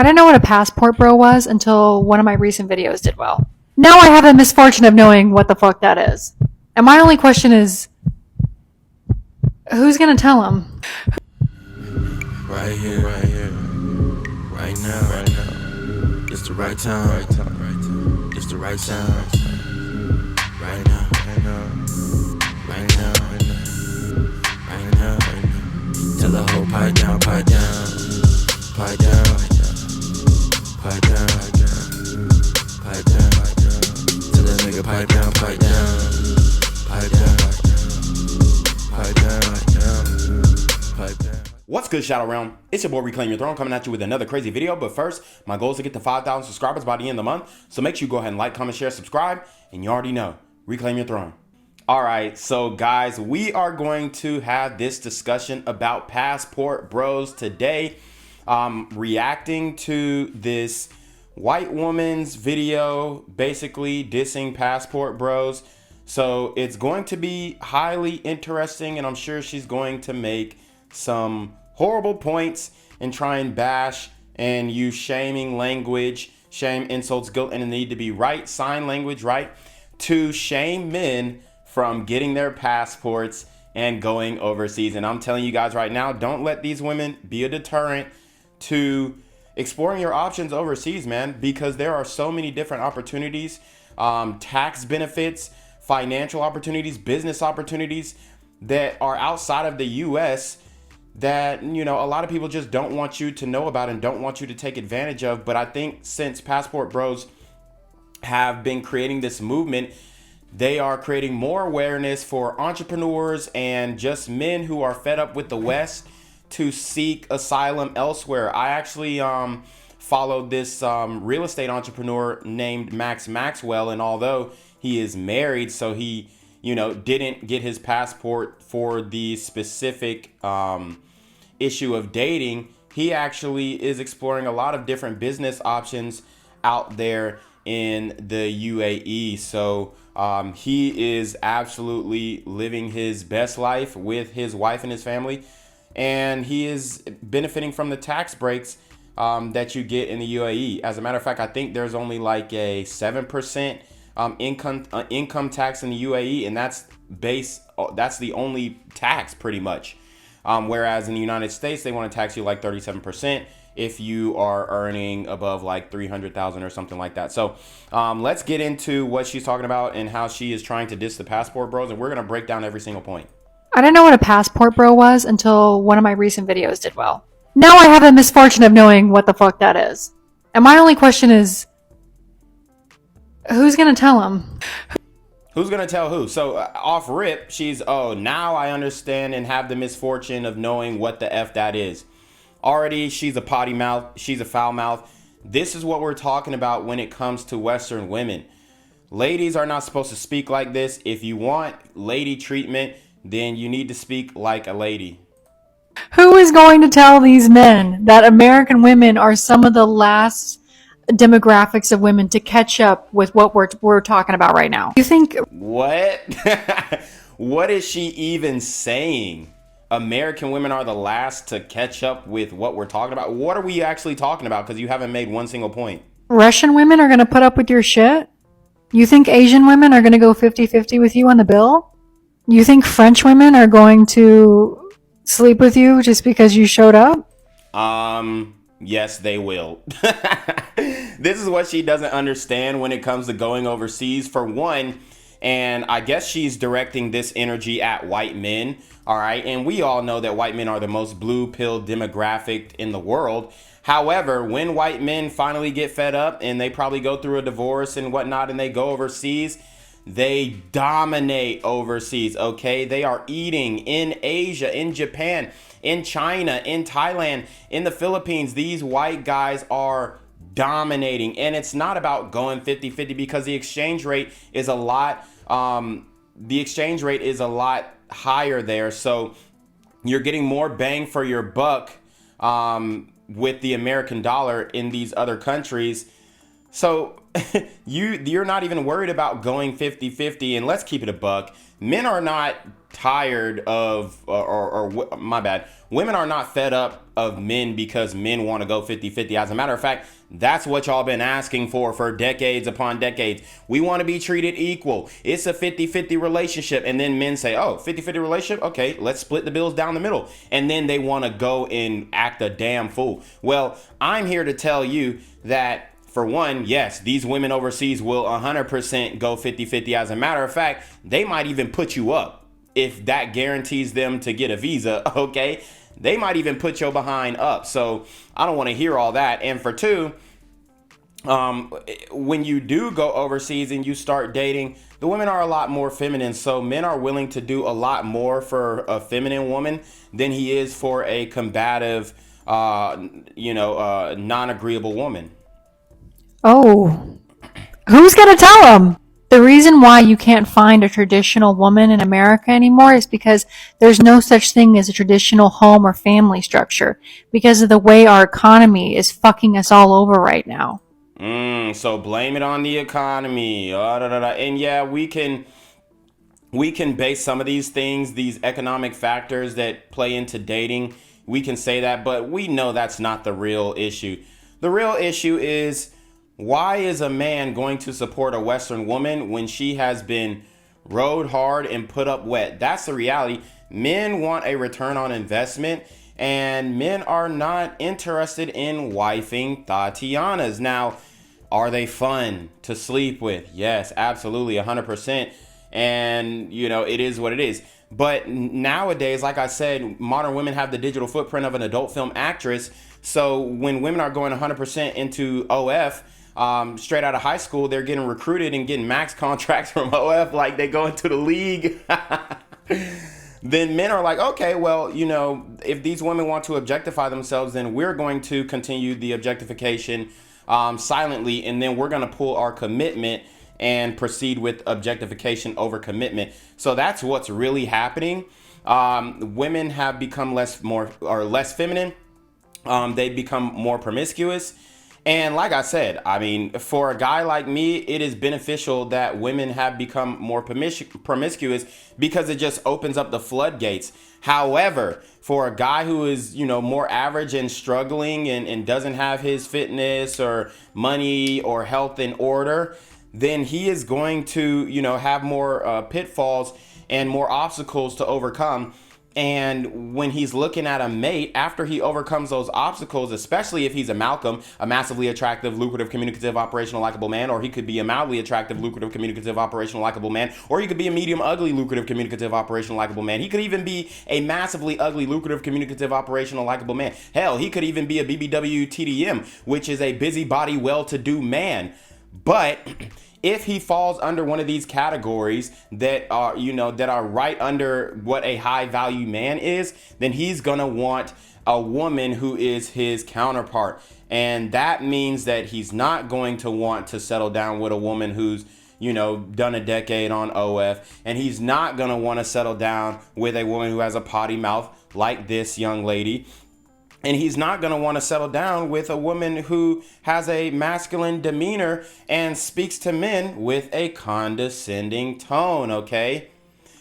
I didn't know what a passport bro was until one of my recent videos did well. Now I have the misfortune of knowing what the fuck that is. And my only question is, who's gonna tell him? Right here, right now. It's the right time, it's the right time. Right now. Tell the whole pipe down. Tell that nigga pipe down. What's good, Shadow Realm? It's your boy Reclaim Your Throne coming at you with another crazy video. But first, my goal is to get to 5,000 subscribers by the end of the month. So make sure you go ahead and like, comment, share, subscribe. And you already know, Reclaim Your Throne. All right, so guys, we are going to have this discussion about passport bros today. Reacting to this white woman's video, basically dissing passport bros. So it's going to be highly interesting, and I'm sure she's going to make some horrible points and try and bash and use shaming language, shame, insults, guilt, and the need to be right, sign language, right, to shame men from getting their passports and going overseas. And I'm telling you guys right now, don't let these women be a deterrent to exploring your options overseas, man, because there are so many different opportunities, tax benefits, financial opportunities, business opportunities that are outside of the US that, you know, a lot of people just don't want you to know about and don't want you to take advantage of. But I think since passport bros have been creating this movement, they are creating more awareness for entrepreneurs and just men who are fed up with the West to seek asylum elsewhere. I actually followed this real estate entrepreneur named Max Maxwell, and although he is married, so he, you know, didn't get his passport for the specific issue of dating, he actually is exploring a lot of different business options out there in the UAE. So he is absolutely living his best life with his wife and his family, and he is benefiting from the tax breaks that you get in the UAE. As a matter of fact, I think there's only like a 7% income tax in the UAE, and that's the only tax pretty much. Whereas in the United States, they want to tax you like 37% if you are earning above like 300,000 or something like that. So let's get into what she's talking about and how she is trying to diss the passport bros, and we're gonna break down every single point. I didn't know what a passport bro was until one of my recent videos did well. Now I have the misfortune of knowing what the fuck that is. And my only question is, who's gonna tell him? Who's gonna tell who? So off rip, she's, oh, now I understand and have the misfortune of knowing what the F that is. Already, she's a potty mouth. She's a foul mouth. This is what we're talking about when it comes to Western women. Ladies are not supposed to speak like this. If you want lady treatment, then you need to speak like a lady. Who is going to tell these men that American women are some of the last demographics of women to catch up with what we're talking about right now? You think what? What is she even saying? American women are the last to catch up with what we're talking about? What are we actually talking about? Because you haven't made one single point. Russian women are going to put up with your shit? You think Asian women are going to go 50-50 with you on the bill? You think French women are going to sleep with you just because you showed up? Yes, they will. This is what she doesn't understand when it comes to going overseas, for one. And I guess she's directing this energy at white men. All right. And we all know that white men are the most blue pill demographic in the world. However, when white men finally get fed up and they probably go through a divorce and whatnot and they go overseas, they dominate overseas. OK, they are eating in Asia, in Japan, in China, in Thailand, in the Philippines. These white guys are dominating, and it's not about going 50-50 because the exchange rate is a lot higher there, so you're getting more bang for your buck with the American dollar in these other countries. So you're not even worried about going 50-50. And let's keep it a buck. Men are not tired of, or my bad. Women are not fed up of men because men want to go 50-50. As a matter of fact, that's what y'all been asking for decades upon decades. We want to be treated equal. It's a 50-50 relationship. And then men say, oh, 50-50 relationship? Okay, let's split the bills down the middle. And then they want to go and act a damn fool. Well, I'm here to tell you that, for one, yes, these women overseas will 100% go 50-50. As a matter of fact, they might even put you up if that guarantees them to get a visa, okay? They might even put your behind up. So I don't want to hear all that. And for two, when you do go overseas and you start dating, the women are a lot more feminine. So men are willing to do a lot more for a feminine woman than he is for a combative, non-agreeable woman. Oh, who's going to tell them? The reason why you can't find a traditional woman in America anymore is because there's no such thing as a traditional home or family structure because of the way our economy is fucking us all over right now. So blame it on the economy. And yeah, we can base some of these things, these economic factors that play into dating. We can say that, but we know that's not the real issue. The real issue is, why is a man going to support a Western woman when she has been rode hard and put up wet? That's the reality. Men want a return on investment, and men are not interested in wifing Tatianas. Now, are they fun to sleep with? Yes, absolutely, 100%. And, it is what it is. But nowadays, like I said, modern women have the digital footprint of an adult film actress. So when women are going 100% into OF, straight out of high school, they're getting recruited and getting max contracts from OF like they go into the league. Then men are like, okay, well, if these women want to objectify themselves, then we're going to continue the objectification silently, and then we're going to pull our commitment and proceed with objectification over commitment. So that's what's really happening. Women have become less feminine. They become more promiscuous. And like I said, I mean, for a guy like me, it is beneficial that women have become more promiscuous because it just opens up the floodgates. However, for a guy who is, more average and struggling and doesn't have his fitness or money or health in order, then he is going to, have more pitfalls and more obstacles to overcome. And when he's looking at a mate, after he overcomes those obstacles, especially if he's a Malcolm, a massively attractive, lucrative, communicative, operational, likable man, or he could be a mildly attractive, lucrative, communicative, operational, likable man, or he could be a medium, ugly, lucrative, communicative, operational, likable man. He could even be a massively ugly, lucrative, communicative, operational, likable man. Hell, he could even be a BBW TDM, which is a busybody, well-to-do man. But if he falls under one of these categories that are, that are right under what a high value man is, then he's going to want a woman who is his counterpart. And that means that he's not going to want to settle down with a woman who's, done a decade on OF. And he's not going to want to settle down with a woman who has a potty mouth like this young lady. And he's not going to want to settle down with a woman who has a masculine demeanor and speaks to men with a condescending tone, okay?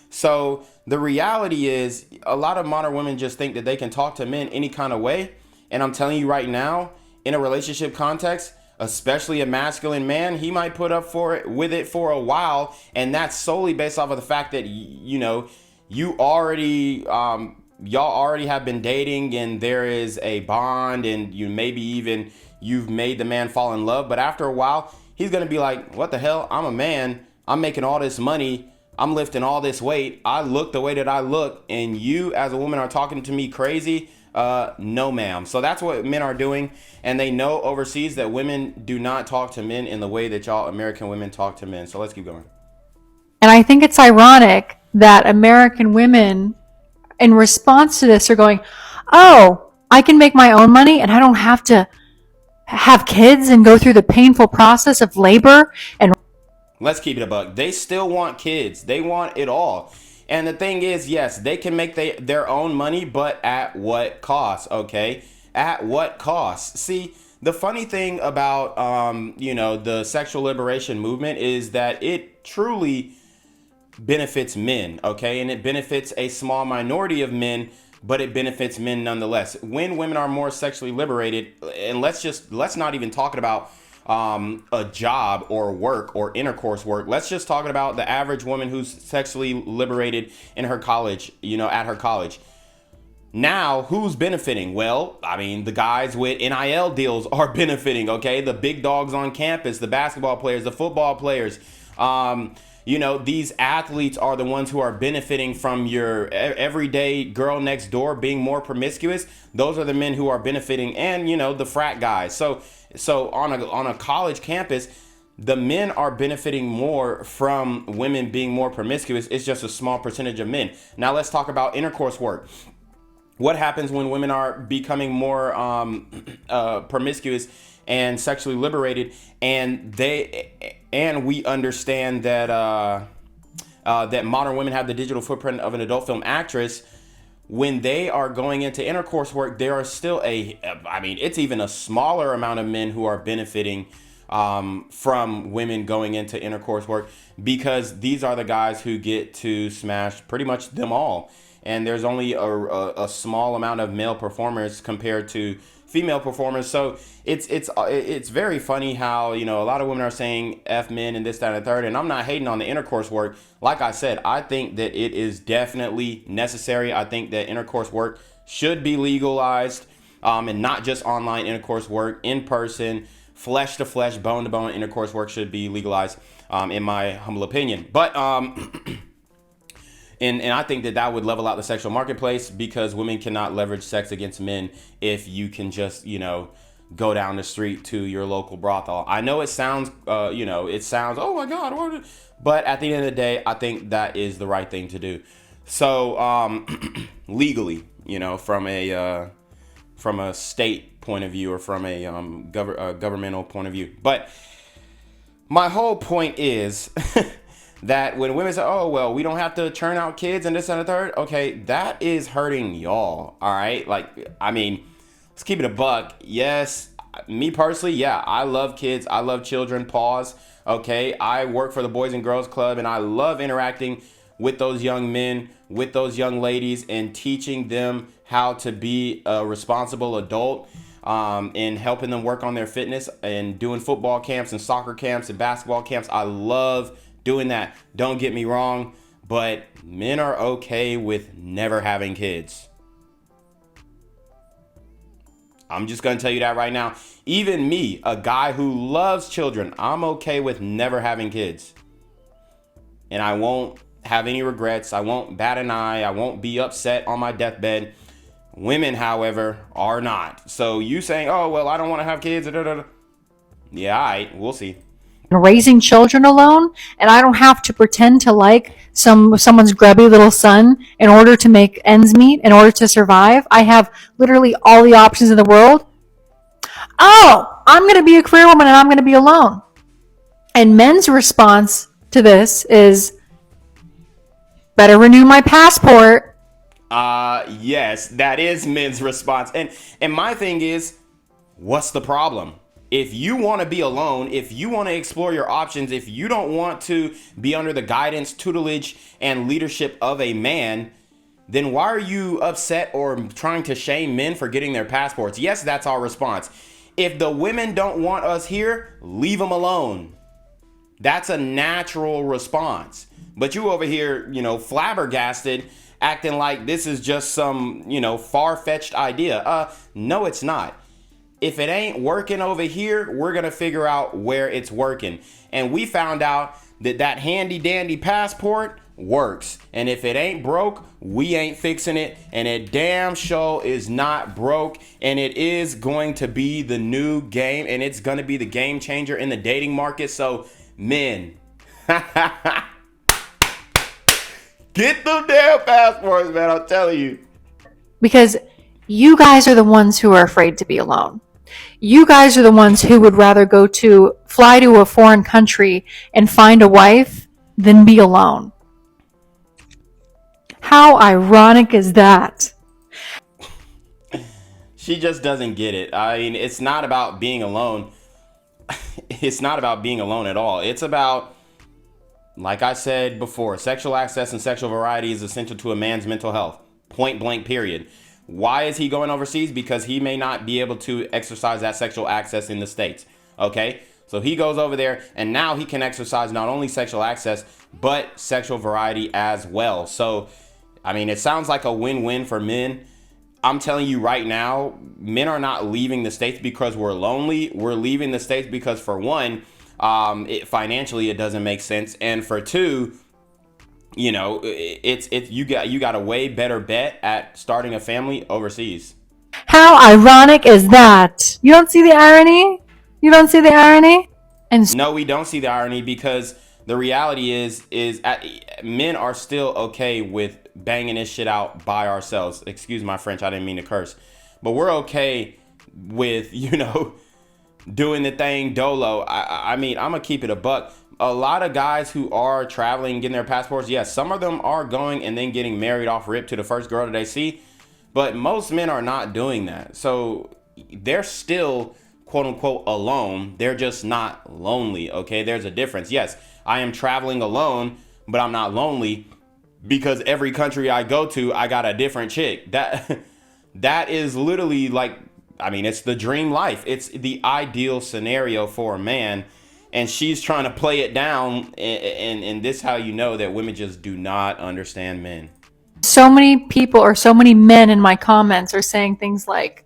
So the reality is, a lot of modern women just think that they can talk to men any kind of way. And I'm telling you right now, in a relationship context, especially a masculine man, he might put up with it for a while. And that's solely based off of the fact that, y'all already have been dating and there is a bond, and you've made the man fall in love. But after a while, he's going to be like, what the hell? I'm a man. I'm making all this money. I'm lifting all this weight. I look the way that I look. And you as a woman are talking to me crazy. No, ma'am. So that's what men are doing. And they know overseas that women do not talk to men in the way that y'all American women talk to men. So let's keep going. And I think it's ironic that American women, in response to this, are going, oh, I can make my own money and I don't have to have kids and go through the painful process of labor. And let's keep it a buck. They still want kids. They want it all. And the thing is, yes, they can make their own money, but at what cost? Okay. At what cost? See, the funny thing about, the sexual liberation movement is that it truly benefits men, okay? And it benefits a small minority of men, but it benefits men nonetheless. When women are more sexually liberated, and let's not even talk about a job or work or intercourse work. Let's just talk about the average woman who's sexually liberated in her college, at her college. Now, who's benefiting? Well, I mean, the guys with NIL deals are benefiting, okay? The big dogs on campus, the basketball players, the football players. These athletes are the ones who are benefiting from your everyday girl next door being more promiscuous. Those are the men who are benefiting, and, the frat guys. So on a college campus, the men are benefiting more from women being more promiscuous. It's just a small percentage of men. Now let's talk about intercourse work. What happens when women are becoming more promiscuous and sexually liberated, and we understand that that modern women have the digital footprint of an adult film actress? When they are going into intercourse work, there are still it's even a smaller amount of men who are benefiting from women going into intercourse work, because these are the guys who get to smash pretty much them all. And there's only a small amount of male performers compared to female performers. So it's very funny how, a lot of women are saying F men and this, that, and the third. And I'm not hating on the intercourse work. Like I said, I think that it is definitely necessary. I think that intercourse work should be legalized, and not just online intercourse work. In person, flesh to flesh, bone to bone intercourse work should be legalized, in my humble opinion. But And I think that would level out the sexual marketplace, because women cannot leverage sex against men if you can just, go down the street to your local brothel. I know it sounds, oh my God. But at the end of the day, I think that is the right thing to do. So legally, from a state point of view, or from a governmental point of view. But my whole point is that when women say, oh, well, we don't have to churn out kids and this and the third. Okay, that is hurting y'all. All right. Let's keep it a buck. Yes. Me personally. Yeah. I love kids. I love children. Pause. Okay. I work for the Boys and Girls Club, and I love interacting with those young men, with those young ladies, and teaching them how to be a responsible adult, and helping them work on their fitness, and doing football camps and soccer camps and basketball camps. I love doing that. Don't get me wrong, but men are okay with never having kids. I'm just going to tell you that right now. Even me, a guy who loves children, I'm okay with never having kids. And I won't have any regrets. I won't bat an eye. I won't be upset on my deathbed. Women, however, are not. So you saying, oh, well, I don't want to have kids. Yeah, all right, we'll see. Raising children alone, and I don't have to pretend to like someone's grubby little son in order to make ends meet, in order to survive. I have literally all the options in the world. Oh, I'm going to be a career woman and I'm going to be alone. And men's response to this is, better renew my passport. Yes, that is men's response. And my thing is, what's the problem? If you want to be alone, if you want to explore your options, if you don't want to be under the guidance, tutelage, and leadership of a man, then why are you upset or trying to shame men for getting their passports? Yes, that's our response. If the women don't want us here, leave them alone. That's a natural response. But you over here, flabbergasted, acting like this is just some, far-fetched idea. No, it's not. If it ain't working over here, we're going to figure out where it's working. And we found out that handy dandy passport works. And if it ain't broke, we ain't fixing it. And it damn sure is not broke. And it is going to be the new game. And it's going to be the game changer in the dating market. So men, get them damn passports, man. I'm telling you. Because you guys are the ones who are afraid to be alone. You guys are the ones who would rather fly to a foreign country and find a wife than be alone. How ironic is that? She just doesn't get it. I mean, it's not about being alone. It's not about being alone at all. It's about, like I said before, sexual access and sexual variety is essential to a man's mental health. Point blank, period. Why is he going overseas? Because he may not be able to exercise that sexual access in the States. Okay? So he goes over there, and now he can exercise not only sexual access, but sexual variety as well. So, I mean, it sounds like a win-win for men. I'm telling you right now, men are not leaving the States because we're lonely. We're leaving the States because, for one, financially it doesn't make sense, and for two, you know, you got a way better bet at starting a family overseas. How ironic is that? You don't see the irony? You don't see the irony? And No, we don't see the irony, because the reality is men are still okay with banging this shit out by ourselves. Excuse my French, I didn't mean to curse. But we're okay with, you know, doing the thing dolo. I mean, I'm gonna keep it a buck. A lot of guys who are traveling, getting their passports, yes, some of them are going and then getting married off rip to the first girl that they see. But most men are not doing that. So they're still, quote unquote, alone. They're just not lonely. Okay, there's a difference. Yes, I am traveling alone, but I'm not lonely, because every country I go to, I got a different chick. That is literally like, I mean, it's the dream life. It's the ideal scenario for a man. And she's trying to play it down. And this is how you know that women just do not understand men. so many people or so many men in my comments are saying things like,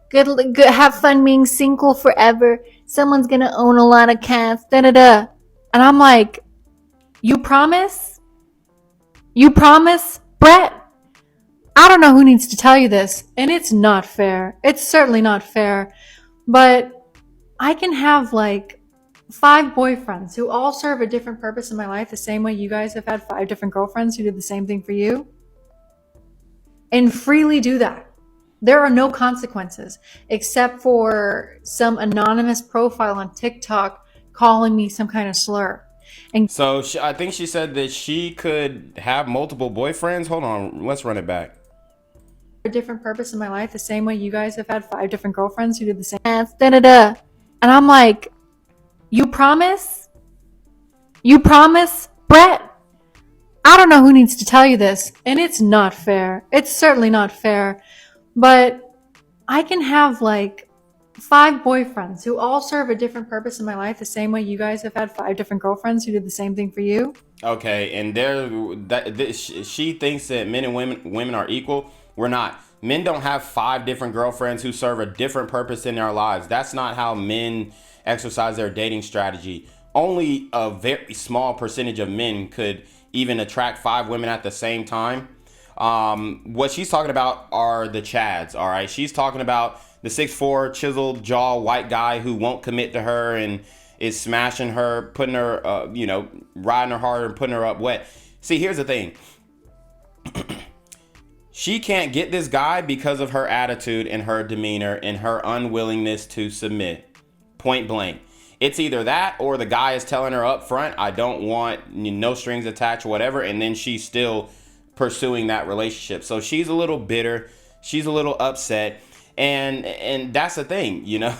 good, have fun being single forever. Someone's going to own a lot of cats, da-da-da. And I'm like, you promise? You promise? Brett, I don't know who needs to tell you this, and it's not fair. It's certainly not fair. But I can have like 5 boyfriends who all serve a different purpose in my life, the same way you guys have had 5 different girlfriends who did the same thing for you, and freely do that. There are no consequences except for some anonymous profile on TikTok calling me some kind of slur. And So I think she said that she could have multiple boyfriends. Hold on, let's run it back. a different purpose in my life, the same way you guys have had 5 different girlfriends who did the same. Da-da-da. And I'm like, you promise? You promise? Brett, I don't know who needs to tell you this, and it's not fair. It's certainly not fair. But I can have like 5 boyfriends who all serve a different purpose in my life, the same way you guys have had 5 different girlfriends who did the same thing for you. Okay, and she thinks that men and women are equal. We're not. Men don't have 5 different girlfriends who serve a different purpose in their lives. That's not how men exercise their dating strategy. Only a very small percentage of men could even attract 5 women at the same time. What she's talking about are the Chads, all right? She's talking about the 6'4", chiseled jaw white guy who won't commit to her and is smashing her, putting her, riding her hard and putting her up wet. See, here's the thing. She can't get this guy because of her attitude and her demeanor and her unwillingness to submit. Point blank. It's either that or the guy is telling her up front, I don't want no strings attached, whatever. And then she's still pursuing that relationship. So she's a little bitter. She's a little upset. And that's the thing, you know,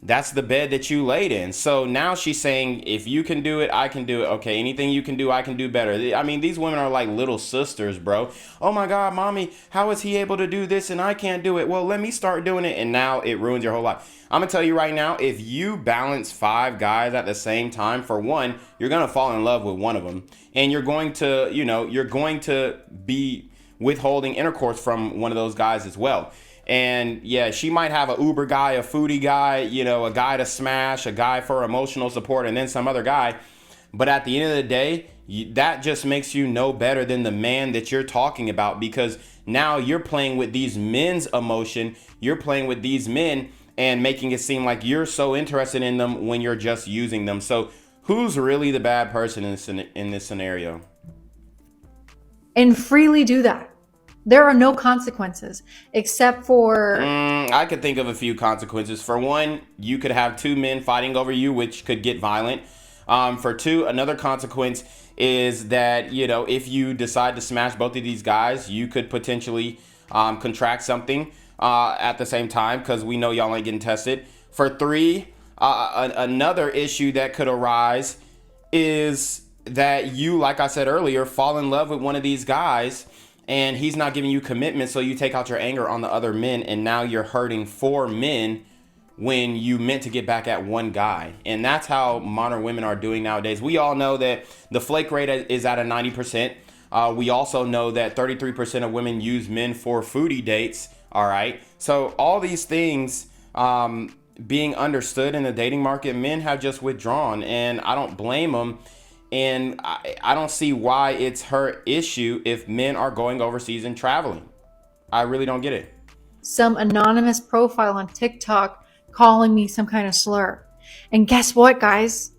that's the bed that you laid in. So now she's saying, if you can do it, I can do it. Okay, anything you can do, I can do better. I mean, these women are like little sisters, bro. Oh my God, mommy, how is he able to do this and I can't do it? Well, let me start doing it. And now it ruins your whole life. I'm gonna tell you right now, if you balance 5 guys at the same time, for one, you're gonna fall in love with one of them. And you're going to be withholding intercourse from one of those guys as well. And yeah, she might have a Uber guy, a foodie guy, a guy to smash, a guy for emotional support, and then some other guy. But at the end of the day, that just makes you no better than the man that you're talking about, because now you're playing with these men's emotion. You're playing with these men and making it seem like you're so interested in them when you're just using them. So who's really the bad person in this scenario? And freely do that. There are no consequences except for... I could think of a few consequences. For one, you could have 2 men fighting over you, which could get violent. For 2, another consequence is that, if you decide to smash both of these guys, you could potentially contract something at the same time, because we know y'all ain't getting tested. For 3, another issue that could arise is that you, like I said earlier, fall in love with one of these guys, and he's not giving you commitment, so you take out your anger on the other men, and now you're hurting 4 men when you meant to get back at one guy. And that's how modern women are doing nowadays. We all know that the flake rate is at a 90%. We also know that 33% of women use men for foodie dates. All right. So all these things being understood in the dating market, men have just withdrawn, and I don't blame them. And I don't see why it's her issue if men are going overseas and traveling. I really don't get it. Some anonymous profile on TikTok calling me some kind of slur. And guess what, guys?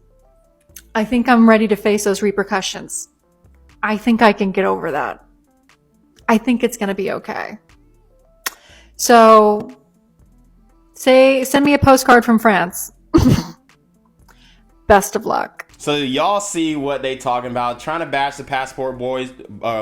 I think I'm ready to face those repercussions. I think I can get over that. I think it's going to be okay. So, send me a postcard from France. Best of luck. So y'all see what they talking about, trying to bash the passport boys,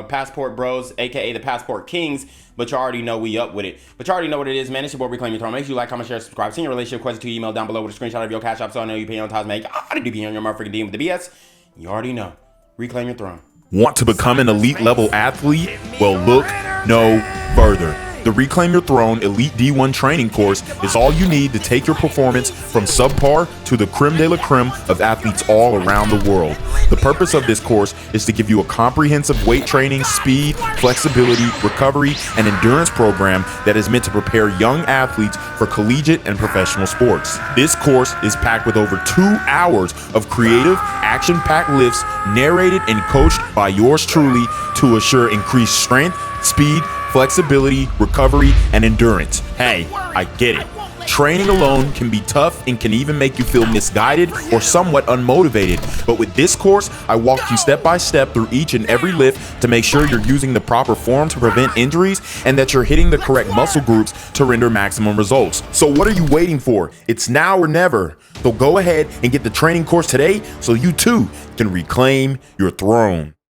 passport bros, aka the passport kings, but you already know we up with it. But you already know what it is, man. It's your boy Reclaim Your Throne. Make sure you like, comment, share, subscribe. Send your relationship question to email down below with a screenshot of your CashApp so I know you pay on time, man. I do be on your motherfucking DM with the BS. You already know. Reclaim Your Throne. Want to become an elite level athlete? Well, look no further. The Reclaim Your Throne Elite D1 training course is all you need to take your performance from subpar to the creme de la creme of athletes all around the world. The purpose of this course is to give you a comprehensive weight training, speed, flexibility, recovery, and endurance program that is meant to prepare young athletes for collegiate and professional sports. This course is packed with over 2 hours of creative, action-packed lifts narrated and coached by yours truly to assure increased strength, speed, flexibility, recovery, and endurance. Hey, I get it. Training alone can be tough and can even make you feel misguided or somewhat unmotivated. But with this course, I walk you step by step through each and every lift to make sure you're using the proper form to prevent injuries and that you're hitting the correct muscle groups to render maximum results. So what are you waiting for? It's now or never. So go ahead and get the training course today so you too can reclaim your throne.